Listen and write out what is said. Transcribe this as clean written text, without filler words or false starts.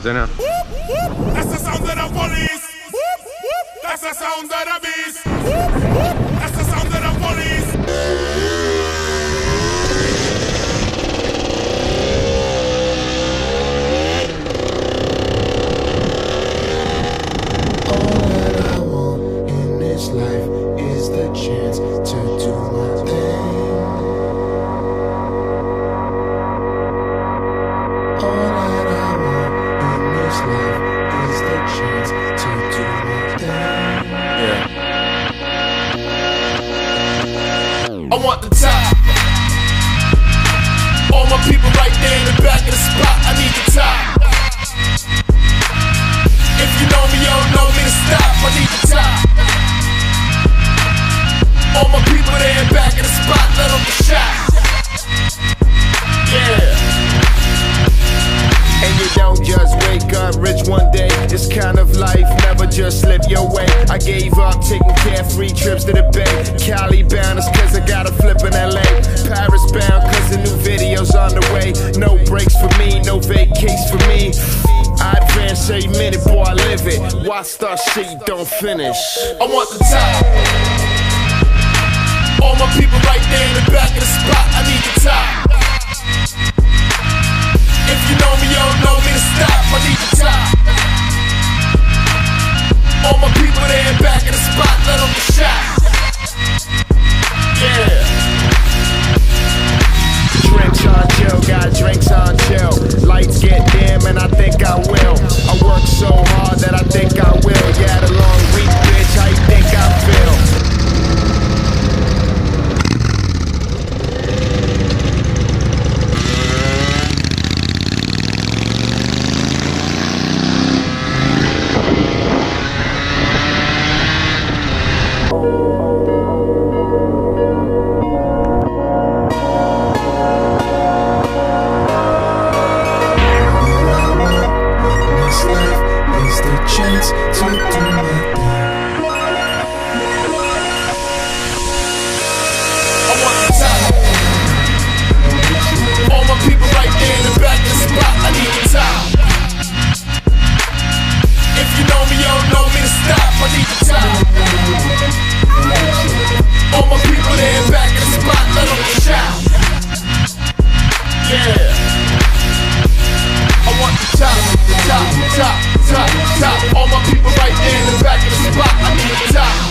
powodzenia. That's the sound of the police. That's the sound of the beast. That's the sound of the police. All that I want in this life is the chance to do my thing. All that I want in this life is the chance to do my thing. Yeah. I want the top. All my people right there in the back of the spot. I need the top. If you know me, you don't know me to stop. I need the top. All my people there in back of the spot. Let them get shot. Yeah. And you don't just wake up rich one day. This kind of life never just slip your way. I gave up taking carefree trips to the Bay. Cali bound is cause I got a flip in LA. Paris bound cause the new video's on the way. No breaks for me, no vacates for me. I advance every minute, boy, I live it. Why start shit you don't finish? I want the top. All my people right there in the back of the spot. I need the top. If you know me, you don't know me to stop. I need the top. All my people there in back of the spot. Let them get shot. Yeah. Drinks on chill, got drinks on chill. Lights get dim and I think I will. I work so hard that I think I will. Yeah, the long week, bitch, how you think I feel? All my people right there in the back of the spot. I need the top.